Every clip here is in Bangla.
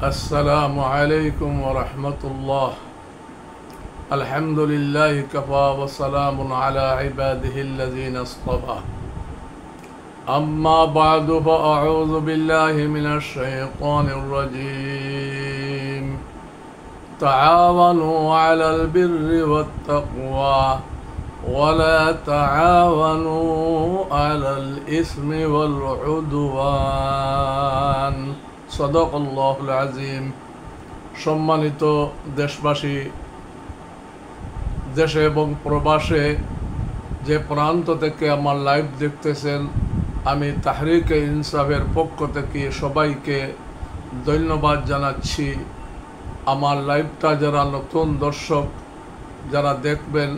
السلام عليكم ورحمة الله. الحمد لله كفى وسلام على عباده الذين اصطفى. أما بعد فأعوذ بالله من الشيطان الرجيم. تعاونوا على البر والتقوى ولا تعاونوا على الإثم والعدوان. صدق الله العظيم. সম্মানিত দেশবাসী, দেশে এবং প্রবাসে যে প্রান্ত থেকে আমার লাইভ দেখতেছেন, আমি তাহরিকে ইনসাফের পক্ষ থেকে সবাইকে ধন্যবাদ জানাচ্ছি। আমার লাইভটা যারা নতুন দর্শক যারা দেখবেন,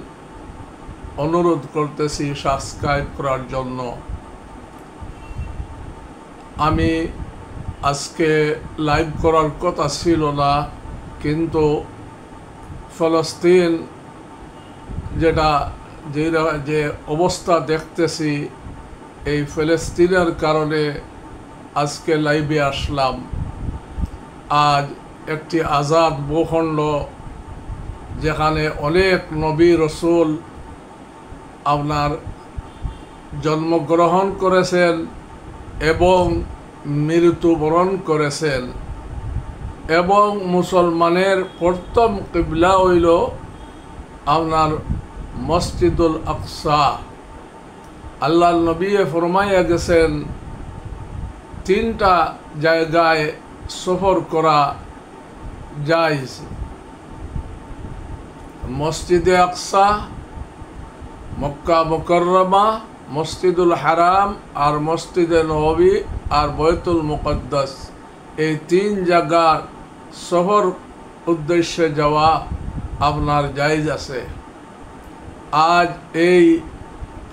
অনুরোধ করতেছি সাবস্ক্রাইব করার জন্য। আমি আজকে লাইভ করার কথা ছিল না, কিন্তু ফলস্তিন যে অবস্থা দেখতেছি, এই ফিলিস্তিনের কারণে আজকে লাইভে আসলাম। আজ একটি আজাদ ভূখণ্ড, যেখানে অনেক নবী রসুল আপনার জন্মগ্রহণ করেছেন এবং মৃত্যুবরণ করেছেন, এবং মুসলমানের প্রথম কিবলা হইল আপনার মসজিদুল আকসা। আল্লাহ নবী ফরমাইয়া গেছেন, তিনটা জায়গায় সফর করা জায়েজ: মসজিদে আকসা, মক্কা মুকাররমা, মসজিদুল হারাম, আর মসজিদে নববী আর বৈতুল মুকদ্দাস। এই তিন জায়গার সফর উদ্দেশ্যে যাওয়া আপনার জায়েজ আছে। আজ এই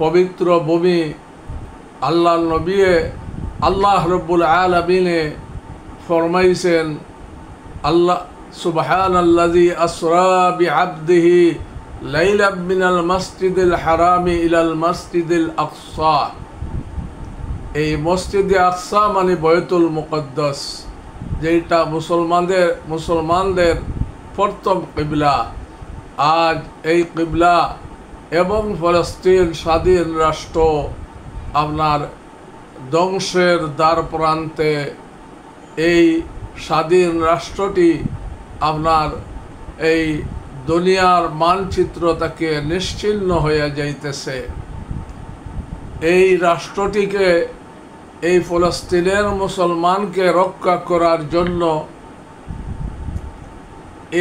পবিত্র ভূমি আল্লাহ নবী আল্লাহ রব্বুল আলামিনে ফরমাইছেন, আল্লাহ সুবহানাল্লাযী আসরা বিআবদিহি লাইলাম মিনাল মসজিদিল হারামি ইলাল মসজিদিল আকসা। এই মসজিদে আকসা মানে বৈতুল মুকদ্দাস, যেটা মুসলমানদের প্রথম কিবলা। আজ এই কিবলা এবং ফলস্তিন স্বাধীন রাষ্ট্র আপনার ধ্বংসের দ্বার প্রান্তে। এই স্বাধীন রাষ্ট্রটি আপনার এই দুনিয়ার মানচিত্র থেকে নিশ্চিহ্ন হয়ে যাইতেছে। এই রাষ্ট্রটিকে, এই ফলস্তিনের মুসলমানকে রক্ষা করার জন্য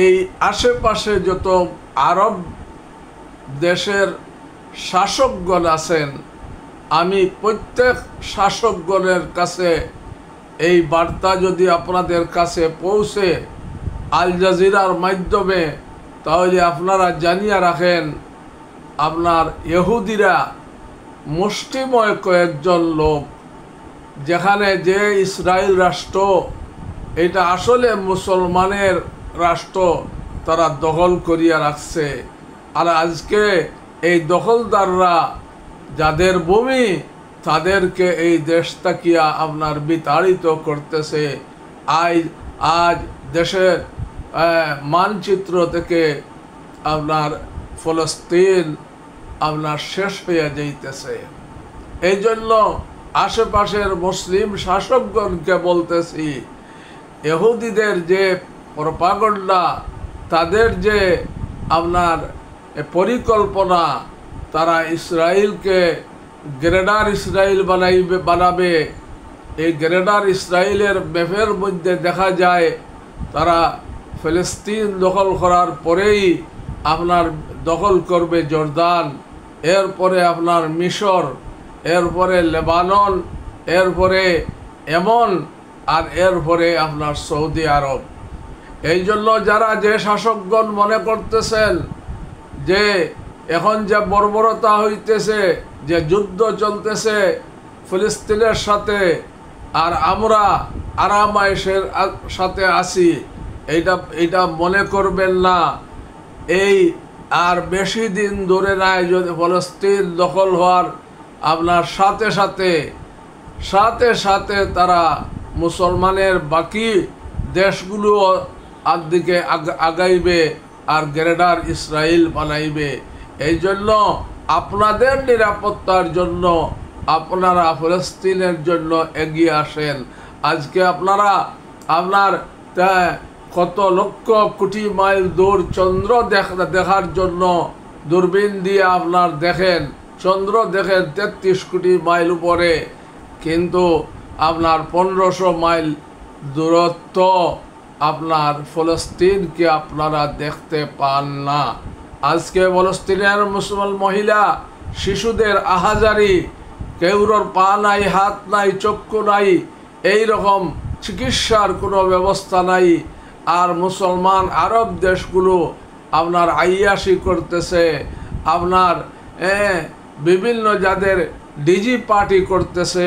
এই আশেপাশে যত আরব দেশের শাসকগণ আছেন, আমি প্রত্যেক শাসকগণের কাছে এই বার্তা যদি আপনাদের কাছে পৌঁছে আল জাজিরার মাধ্যমে, তাহলে আপনারা জানিয়ে রাখেন, আপনার ইহুদিরা মুষ্টিময় কয়েকজন লোক, যেখানে যে ইসরায়েল রাষ্ট্র এটা আসলে মুসলমানের রাষ্ট্র, তারা দখল করিয়া রাখছে। আর আজকে এই দখলদাররা যাদের ভূমি, তাদেরকে এই দেশ তাকিয়া আপনার বিতাড়িত করতেছে। আজ দেশের মানচিত্র থেকে আপনার ফলস্তিন আপনার শেষ হয়ে যাইতেছে। এই জন্য আশেপাশের মুসলিম শাসকগণকে বলতেছি, ইহুদিদের যে প্রপাগন্ডা, তাদের যে আপনার পরিকল্পনা, তারা ইসরায়েলকে গ্রেটার ইসরায়েল বানাবে। এই গ্রেটার ইসরায়েলের ম্যাপের মধ্যে দেখা যায়, তারা ফিলিস্তিন দখল করার পরেই আপনার দখল করবে জর্দান, এরপরে আপনার মিশর, এরপরে লেবানন, এরপরে এমন, আর এরপরে আপনার সৌদি আরব। এই জন্য যারা যে শাসকগণ মনে করতেছেন যে এখন যে বর্বরতা হইতেছে, যে যুদ্ধ চলতেছে ফিলিস্তিনের সাথে, আর আমরা আরামায়েশের সাথে আছি, এইটা মনে করবেন না। এই আর বেশি দিন ধরে নাই, যদি ফলস্তিন দখল হওয়ার আপনার সাথে সাথে তারা মুসলমানের বাকি দেশগুলো আর দিকে আগাইবে আর গ্রেটার ইসরায়েল বানাইবে। এই জন্য আপনাদের নিরাপত্তার জন্য আপনারা ফলস্তিনের জন্য এগিয়ে আসেন। আজকে আপনারা আপনার কত লক্ষ কোটি মাইল দূর চন্দ্র দেখার জন্য দূরবীন দিয়ে আপনার দেখেন, চন্দ্র দেখেন 33 কোটি মাইল উপরে, কিন্তু আপনার 1500 মাইল দূরত্ব আপনার ফলস্তিনকে আপনারা দেখতে পান না। আজকে ফলস্তিনের মুসলমান মহিলা শিশুদের আহাজারি, কেউরর পা নাই, হাত নাই, চক্ষু নাই, এই রকম চিকিৎসার কোনো ব্যবস্থা নাই। আর মুসলমান আরব দেশগুলো আপনার আইয়াসি করতেছে, আপনার বিভিন্ন যাদের ডিজি পার্টি করতেছে,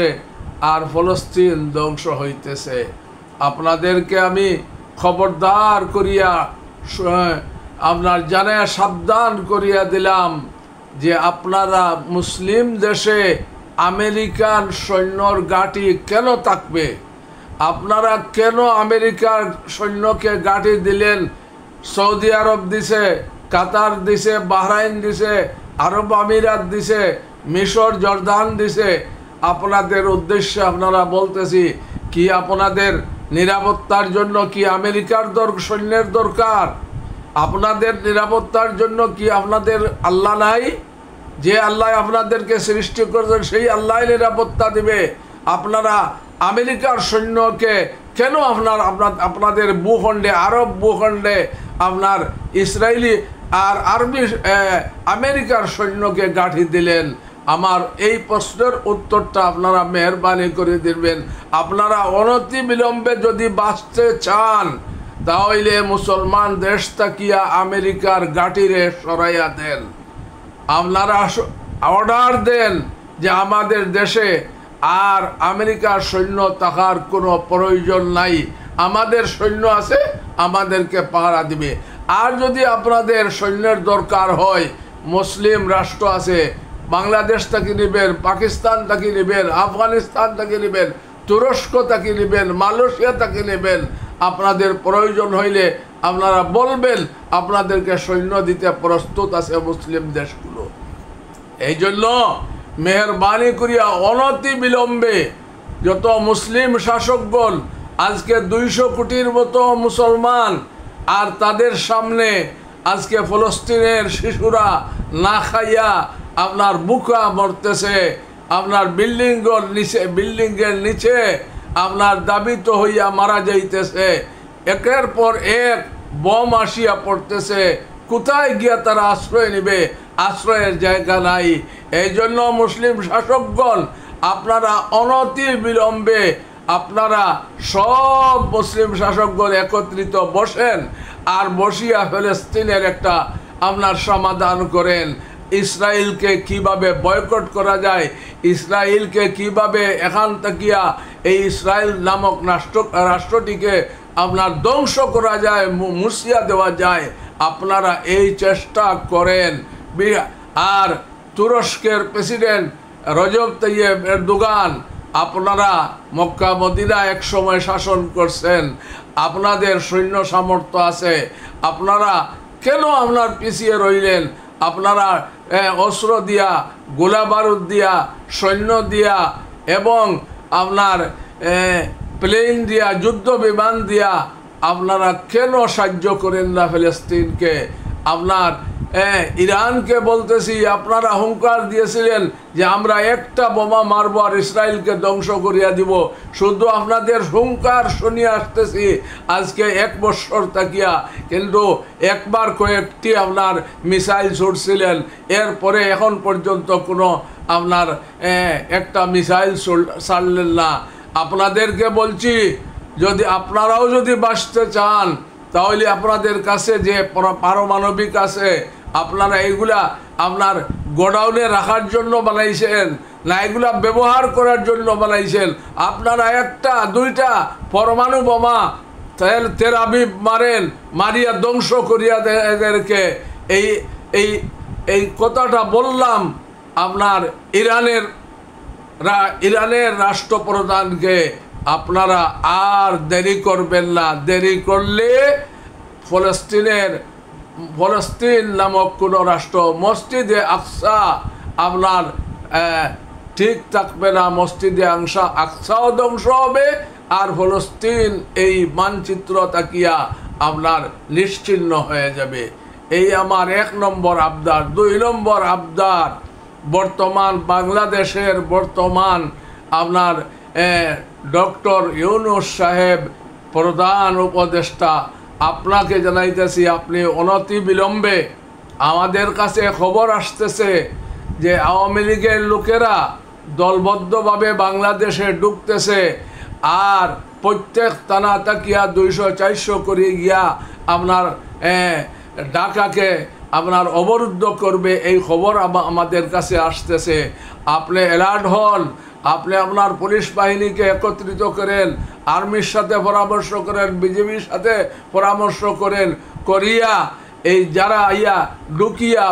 আর ফলস্তিন ধ্বংস হইতেছে। আপনাদেরকে আমি খবরদার করিয়া আপনার জানে সাবধান করিয়া দিলাম যে আপনারা মুসলিম দেশে আমেরিকান সৈন্যর ঘাঁটি কেন থাকবে? আপনারা কেন আমেরিকার সৈন্যকে ঘাঁটি দিলেন? সৌদি আরব দিছে, কাতার দিছে, বাহরাইন দিছে, আরব আমিরাত দিছে, মিশর, জর্দান দিছে। আপনাদের উদ্দেশ্যে আপনারা বলতেছি, কি আপনাদের নিরাপত্তার জন্য কি আমেরিকার সৈন্যের দরকার? আপনাদের নিরাপত্তার জন্য কি আপনাদের আল্লাহ নাই? যে আল্লাহ আপনাদেরকে সৃষ্টি করেছেন সেই আল্লাহ নিরাপত্তা দিবে। আপনারা আমেরিকার সৈন্যকে কেন আপনাদের ভূখণ্ডে, আরব ভূখণ্ডে আপনার ইসরায়েলি আর আরবি আমেরিকার সৈন্যকে গাঁঠি দিলেন? আমার এই প্রশ্নের উত্তরটা আপনারা মেহরবানি করে দিবেন। আপনারা অনতি বিলম্বে যদি বাঁচতে চান, তাহলে মুসলমান দেশ তাকিয়া আমেরিকার গাঁটিরে সরাইয়া দেন। আপনারা অর্ডার দেন যে আমাদের দেশে আর আমেরিকার সৈন্য থাকার কোনো প্রয়োজন নাই, আমাদের সৈন্য আছে, আমাদেরকে পাহারা দিবে। আর যদি আপনাদের সৈন্যের দরকার হয়, মুসলিম রাষ্ট্র আছে, বাংলাদেশ থেকে নেবেন, পাকিস্তান থেকে নেবেন, আফগানিস্তান থেকে নেবেন, তুরস্ক থেকে নেবেন, মালয়েশিয়া থেকে নেবেন, আপনাদের প্রয়োজন হইলে আপনারা বলবেন, আপনাদেরকে সৈন্য দিতে প্রস্তুত আছে মুসলিম দেশগুলো। এই জন্য মেহরবানি করিয়া অনতি বিলম্বে যত মুসলিম শাসকগণ, আজকে 200 কোটির মতো মুসলমান, আর তাদের সামনে আজকে ফলস্তিনের শিশুরা না খাইয়া আপনার বুকা মরতেছে, আপনার বিল্ডিংয়ের নিচে আপনার দাবিত হইয়া মারা যাইতেছে, একের পর এক বোম আসিয়া পড়তেছে। কোথায় গিয়া তারা আশ্রয় নেবে? আশ্রয়ের জায়গা নাই। এই জন্য মুসলিম শাসকগণ, আপনারা অনতি বিলম্বে আপনারা সব মুসলিম শাসকগণ একত্রিত বসেন, আর বসিয়া ফিলিস্তিনের একটা আপনার সমাধান করেন। ইসরায়েলকে কিভাবে বয়কট করা যায়, ইসরায়েলকে কিভাবে এখান থাকিয়া এই ইসরায়েল নামক রাষ্ট্রটিকে আপনার ধ্বংস করা যায়, মুছিয়া দেওয়া যায়, আপনারা এই চেষ্টা করেন। আর তুরস্কের প্রেসিডেন্ট রজব তাইয়েব এরদোগান, আপনারা মক্কা মদিনা এক সময় শাসন করছেন, আপনাদের সৈন্য সামর্থ্য আছে, আপনারা কেন আপনার পিছিয়ে রইলেন? আপনারা অস্ত্র দিয়া, গোলা বারুদ দিয়া, সৈন্য দিয়া এবং আপনার প্লেন দিয়া, যুদ্ধ বিমান দিয়া আপনারা কেন সাহায্য করেন না ফিলিস্তিনকে? আপনার ইরানকে বলতেছি, আপনারা হুঙ্কার দিয়েছিলেন যে আমরা একটা বোমা মারবো আর ইসরায়েলকে ধ্বংস করিয়া দিব। শুধু আপনাদের হুঙ্কার শুনিয়ে আসতেছি আজকে 1 বছর থাকিয়া, কিন্তু একবার কয়েকটি আপনার মিসাইল ছুটছিলেন, এরপরে এখন পর্যন্ত কোনো আপনার একটা মিসাইল ছাড়লেন না। আপনাদেরকে বলছি, যদি আপনারাও যদি বাঁচতে চান, তাহলে আপনাদের কাছে যে পারমাণবিক আছে, আপনারা এইগুলা আপনার গোডাউনে রাখার জন্য বানাইছেন না এগুলা ব্যবহার করার জন্য বানাইছেন? আপনারা 1টা 2টা পরমাণু বোমা তেল আবিব মারেন, মারিয়া ধ্বংস করিয়া এদেরকে। এই কথাটা বললাম আপনার ইরানের রাষ্ট্রপ্রধানকে। আপনারা আর দেরি করবেন না। দেরি করলে ফলস্তিন নামক কোনো রাষ্ট্র মসজিদে আকসা আপনার ঠিক থাকবে না। মসজিদে আকসাও ধ্বংস হবে, আর ফলস্তিন এই মানচিত্র তাকিয়া আপনার নিশ্চিহ্ন হয়ে যাবে। এই আমার 1 নম্বর আবদার। 2 নম্বর আবদার, বর্তমান বাংলাদেশের আপনার ডক্টর ইউনূস সাহেব প্রধান উপদেষ্টা, আপনাকে জানাইতেছি, আপনি অনতি বিলম্বে, আমাদের কাছে খবর আসতেছে যে আওয়ামী লীগের লোকেরা দলবদ্ধভাবে বাংলাদেশে ঢুকতেছে, আর প্রত্যেক থানা তাকিয়া 200-400 করে গিয়া আপনার ঢাকাকে আপনার অবরুদ্ধ করবে, এই খবর আমাদের কাছে আসতেছে। আপনি অ্যালার্ট হন, আপনি আপনার পুলিশ বাহিনীকে একত্রিত করেন, আর্মির সাথে পরামর্শ করেন, বিজেপির সাথে পরামর্শ করিয়া এই যারা ঢুকিয়া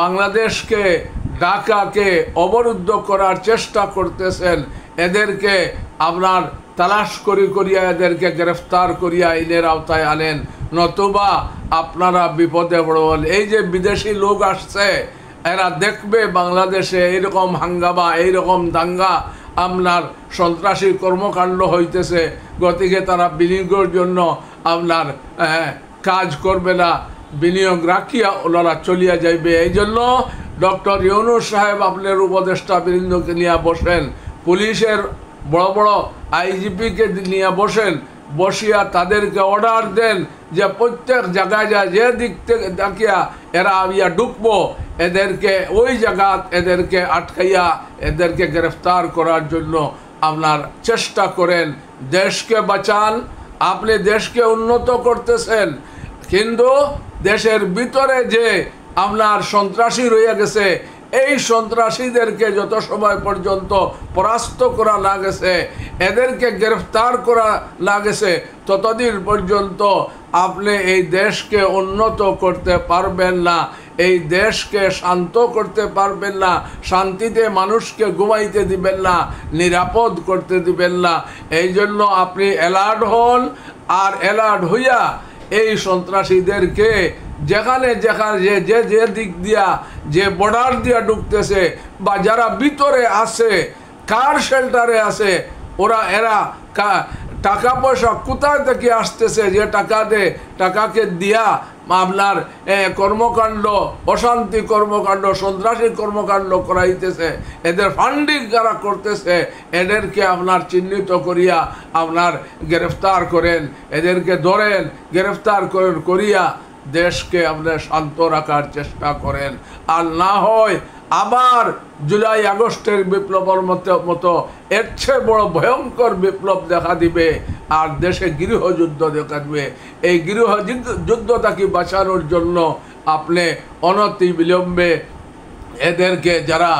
বাংলাদেশকে, ঢাকাকে অবরুদ্ধ করার চেষ্টা করতেছেন, এদেরকে আপনার তালাশ করিয়া এদেরকে গ্রেফতার করিয়া আইনের আওতায় আনেন, নতুবা আপনারা বিপদে পড়বেন। এই যে বিদেশি লোক আসছে, এরা দেখবে বাংলাদেশে এইরকম হাঙ্গামা, এইরকম দাঙ্গা, আপনার সন্ত্রাসী কর্মকাণ্ড হইতেছে, গতিকে তারা বিনিয়োগের জন্য আপনার কাজ করবে না, বিনিয়োগ রাখিয়া ওনারা চলিয়া যাইবে। এই জন্য ডক্টর ইউনূস সাহেব আপনার উপদেষ্টা বৃন্দকে নিয়ে বসেন, পুলিশের বড় বড় আইজিপিকে নিয়ে বসিয়া তাদেরকে অর্ডার দেন যে প্রত্যেক জায়গায় যে দিক থেকে দেখিয়া এরা ঢুকবো, এদেরকে ওই জায়গা এদেরকে আটকাইয়া এদেরকে গ্রেফতার করার জন্য আপনার চেষ্টা করেন। দেশকে বাঁচান। আপনি দেশকে উন্নত করতেছেন, কিন্তু দেশের ভিতরে যে আপনার সন্ত্রাসী রয়ে গেছে, এই সন্ত্রাসীদেরকে যত সময় পর্যন্ত পরাস্ত করা না গেছে, এদেরকে গ্রেফতার করা না গেছে, ততদিন পর্যন্ত আপনি এই দেশকে উন্নত করতে পারবেন না, এই দেশকে শান্ত করতে পারবেন না, শান্তিতে মানুষকে ঘুমাইতে দিবেন না, নিরাপদ করতে দিবেন না। এই জন্য আপনি অ্যালার্ট হন, আর অ্যালার্ট হইয়া এই সন্ত্রাসীদেরকে যেখানে যে দিক দিয়া, যে বর্ডার দিয়া ঢুকতেছে, বা যারা ভিতরে আছে, কার শেল্টারে আছে, এরা টাকা পয়সা কোথায় থেকে আসতেছে, যে টাকাকে দিয়া আপনার কর্মকাণ্ড, অশান্তি কর্মকাণ্ড, সন্ত্রাসী কর্মকাণ্ড করাইতেছে, এদের ফান্ডিং যারা করতেছে, এদেরকে আপনার চিহ্নিত করিয়া আপনার গ্রেফতার করেন, এদেরকে ধরেন, গ্রেফতার করিয়া দেশকে আপনার শান্ত রাখার চেষ্টা করেন। আর না হয় আবার জুলাই আগস্টের বিপ্লবের মতো এর চেয়ে বড় ভয়ঙ্কর বিপ্লব দেখা দিবে, আর দেশে গৃহযুদ্ধ দেখা দিবে। এই গৃহযুদ্ধটাকে বাঁচানোর জন্য আপনি অনতি বিলম্বে এদেরকে, যারা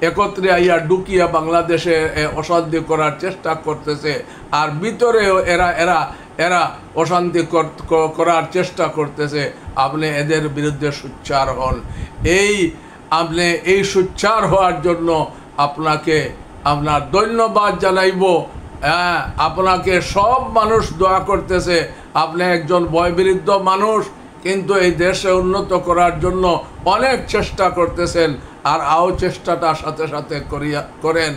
একত্রে ঢুকিয়া বাংলাদেশে অশান্তি করার চেষ্টা করতেছে, আর ভিতরেও এরা অশান্তি করার চেষ্টা করতেছে, আপনি এদের বিরুদ্ধে সোচ্চার হন। আপনি এই সোচ্চার হওয়ার জন্য আপনাকে আপনার ধন্যবাদ জানাইব। আপনাকে সব মানুষ দোয়া করতেছে, আপনি একজন বয়োবৃদ্ধ মানুষ, কিন্তু এই দেশে উন্নত করার জন্য অনেক চেষ্টা করতেছেন, আর চেষ্টাটা সাথে সাথে করেন,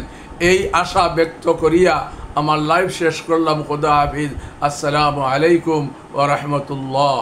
এই আশা ব্যক্ত করিয়া আমার লাইভ শেষ করলাম। খুদা হাফিজ। আসসালামু আলাইকুম ওয়া রাহমাতুল্লাহ।